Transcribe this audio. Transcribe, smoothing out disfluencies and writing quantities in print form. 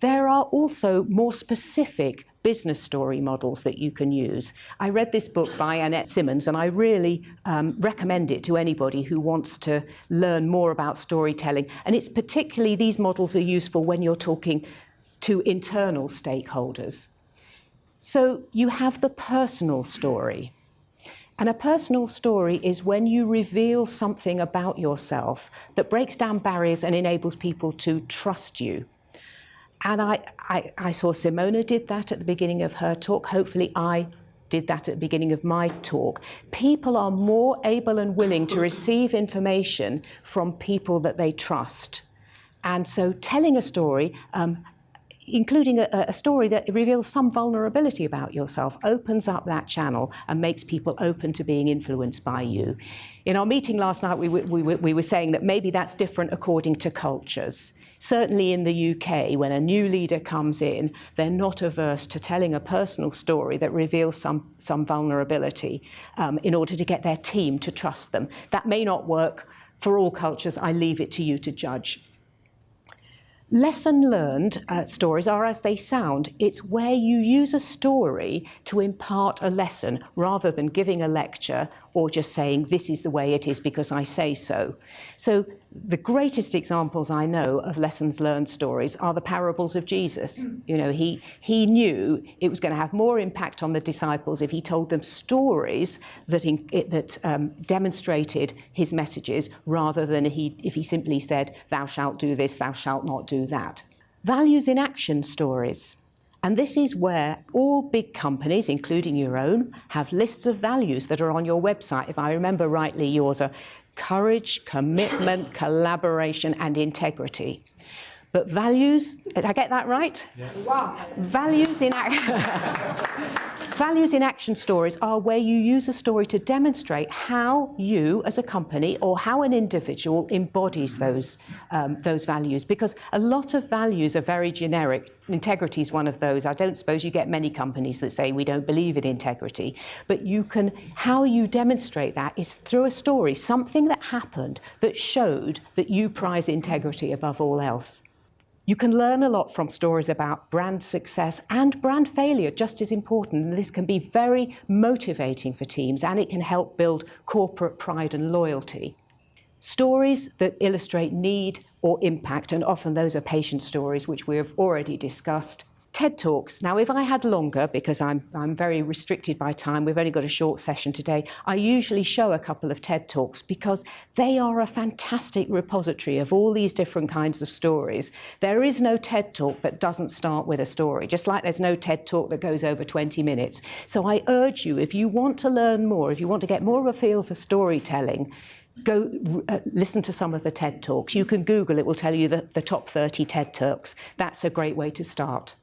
There are also more specific business story models that you can use. I read this book by Annette Simmons, and I really recommend it to anybody who wants to learn more about storytelling. And it's particularly, these models are useful when you're talking to internal stakeholders. So you have the personal story. And a personal story is when you reveal something about yourself that breaks down barriers and enables people to trust you. And I saw Simona did that at the beginning of her talk. Hopefully I did that at the beginning of my talk. People are more able and willing to receive information from people that they trust. And so telling a story, including a story that reveals some vulnerability about yourself, opens up that channel and makes people open to being influenced by you. In our meeting last night, we were saying that maybe that's different according to cultures. Certainly in the UK, when a new leader comes in, they're not averse to telling a personal story that reveals some vulnerability in order to get their team to trust them. That may not work for all cultures. I leave it to you to judge. Lesson learned stories are as they sound. It's where you use a story to impart a lesson rather than giving a lecture or just saying, this is the way it is because I say so. So the greatest examples I know of lessons learned stories are the parables of Jesus. You know, he knew it was going to have more impact on the disciples if he told them stories that demonstrated his messages rather than if he simply said, thou shalt do this, thou shalt not do that. Values in action stories. And this is where all big companies, including your own, have lists of values that are on your website. If I remember rightly, yours are courage, commitment, collaboration, and integrity. But values, did I get that right? Yeah. Wow. Values in action stories are where you use a story to demonstrate how you as a company or how an individual embodies those values, because a lot of values are very generic. Integrity is one of those. I don't suppose you get many companies that say we don't believe in integrity, but how you demonstrate that is through a story, something that happened that showed that you prize integrity above all else. You can learn a lot from stories about brand success and brand failure, just as important. And this can be very motivating for teams, and it can help build corporate pride and loyalty. Stories that illustrate need or impact, and often those are patient stories, which we have already discussed. TED Talks. Now, if I had longer, because I'm very restricted by time, we've only got a short session today, I usually show a couple of TED Talks because they are a fantastic repository of all these different kinds of stories. There is no TED Talk that doesn't start with a story, just like there's no TED Talk that goes over 20 minutes. So I urge you, if you want to learn more, if you want to get more of a feel for storytelling, go listen to some of the TED Talks. You can Google, it will tell you the top 30 TED Talks. That's a great way to start.